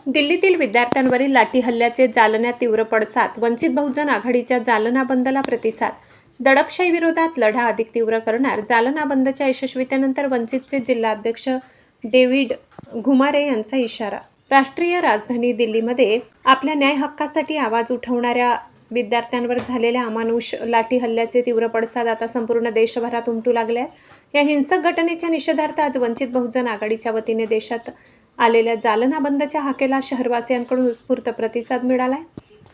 दिल्लीतील विद्यार्थ्यांवरील लाठी हल्ल्याचे जालन्यात तीव्र पडसाद, वंचित बहुजन आघाडीच्या जालना बंदला प्रतिसाद. दडपशाही विरोधात लढा अधिक तीव्र करणार. जालना बंदच्या यशस्वीतेनंतर वंचितचे जिल्हाध्यक्ष डेव्हिड घुमारे यांचा इशारा. राष्ट्रीय राजधानी दिल्लीमध्ये आपल्या न्याय हक्कासाठी आवाज उठवणाऱ्या विद्यार्थ्यांवर झालेल्या अमानुष लाठी हल्ल्याचे तीव्र पडसाद आता संपूर्ण देशभरात उमटू लागले आहेत. या हिंसक घटनेच्या निषेधार्थ आज वंचित बहुजन आघाडीच्या वतीने देशात आलेल्या जालना बंदच्या हाकेला शहरवासियांकडून उत्स्फूर्त प्रतिसाद मिळालाय.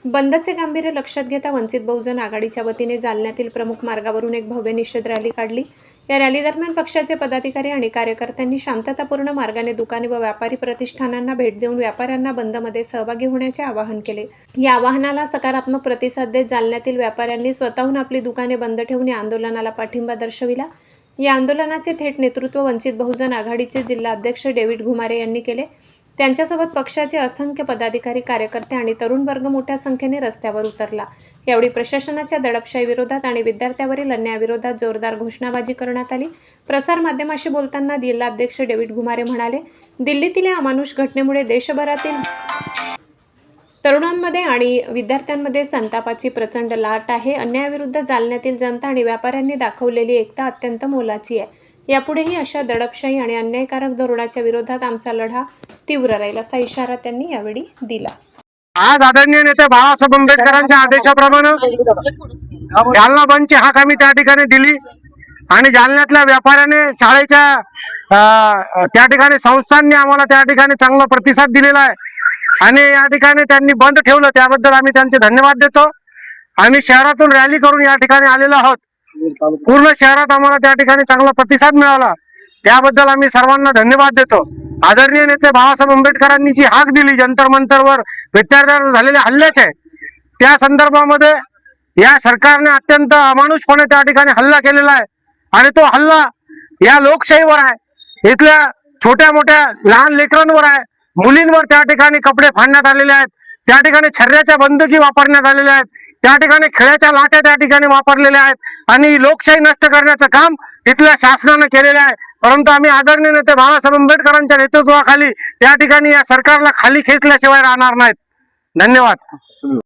बंदचे गांभीर्य लक्षात घेता वंचित बहुजन आघाडीच्या वतीने जालन्यातील प्रमुख मार्गावरून एक भव्य निषेध रॅली काढली. या रॅली दरम्यान पक्षाचे पदाधिकारी आणि कार्यकर्त्यांनी शांततापूर्ण मार्गाने दुकाने व व्यापारी प्रतिष्ठानांना भेट देऊन व्यापाऱ्यांना बंदमध्ये सहभागी होण्याचे आवाहन केले. या आवाहनाला सकारात्मक प्रतिसाद देत जालन्यातील व्यापाऱ्यांनी स्वतःहून आपली दुकाने बंद ठेवून या आंदोलनाला पाठिंबा दर्शविला. या आंदोलनाचे थेट नेतृत्व वंचित बहुजन आघाडीचे जिल्हाध्यक्ष डेव्हिड घुमारे यांनी केले. त्यांच्यासोबत पक्षाचे असंख्य पदाधिकारी, कार्यकर्ते आणि तरुण वर्ग मोठ्या संख्येने रस्त्यावर उतरला. यावेळी प्रशासनाच्या दडपशाही विरोधात आणि विद्यार्थ्यांवरील अन्यायाविरोधात जोरदार घोषणाबाजी करण्यात आली. प्रसार माध्यमांशी बोलताना जिल्हाध्यक्ष डेव्हिड घुमारे म्हणाले, दिल्लीतील या अमानुष घटनेमुळे देशभरातील तरुणांमध्ये आणि विद्यार्थ्यांमध्ये संतापाची प्रचंड लाट आहे. अन्यायाविरुद्ध जालन्यातील जनता आणि व्यापाऱ्यांनी दाखवलेली एकता अत्यंत मोलाची आहे. यापुढेही अशा दडपशाही आणि अन्यायकारक धोरणाच्या विरोधात आमचा लढा तीव्र राहील, असा इशारा त्यांनी यावेळी दिला. आज आदरणीय नेते बाळासाहेब आंबेडकरांच्या आदेशाप्रमाणे जालना बंदची हाक आम्ही त्या ठिकाणी दिली आणि जालन्यातल्या व्यापाऱ्याने, शाळेच्या त्या ठिकाणी संस्थांनी आम्हाला त्या ठिकाणी चांगला प्रतिसाद दिलेला आहे आणि या ठिकाणी त्यांनी बंद ठेवलं, त्याबद्दल आम्ही त्यांचे धन्यवाद देतो. आम्ही शहरातून रॅली करून या ठिकाणी आलेलो आहोत. पूर्ण शहरात आम्हाला त्या ठिकाणी चांगला प्रतिसाद मिळाला, त्याबद्दल आम्ही सर्वांना धन्यवाद देतो. आदरणीय नेते बाळासाहेब आंबेडकरांनी जी हाक दिली जंतर मंतरवर विद्यार्थ्यांवर झालेल्या हल्ल्याचे, त्या संदर्भामध्ये या सरकारने अत्यंत अमानुषपणे त्या ठिकाणी हल्ला केलेला आहे आणि तो हल्ला या लोकशाहीवर आहे. इथल्या छोट्या मोठ्या लहान लेकरांवर आहे, मुलींवर त्या ठिकाणी कपडे फाडण्यात आलेले आहेत, त्या ठिकाणी छर्ऱ्याच्या बंदुकी वापरण्यात आलेल्या आहेत, त्या ठिकाणी खेळाच्या लाट्या त्या ठिकाणी वापरलेल्या आहेत आणि लोकशाही नष्ट करण्याचं काम इथल्या शासनाने केलेलं आहे. परंतु आम्ही आदरणीय नेते बाळासाहेब आंबेडकरांच्या नेतृत्वाखाली त्या ठिकाणी या सरकारला खाली खेचल्याशिवाय राहणार नाहीत. धन्यवाद.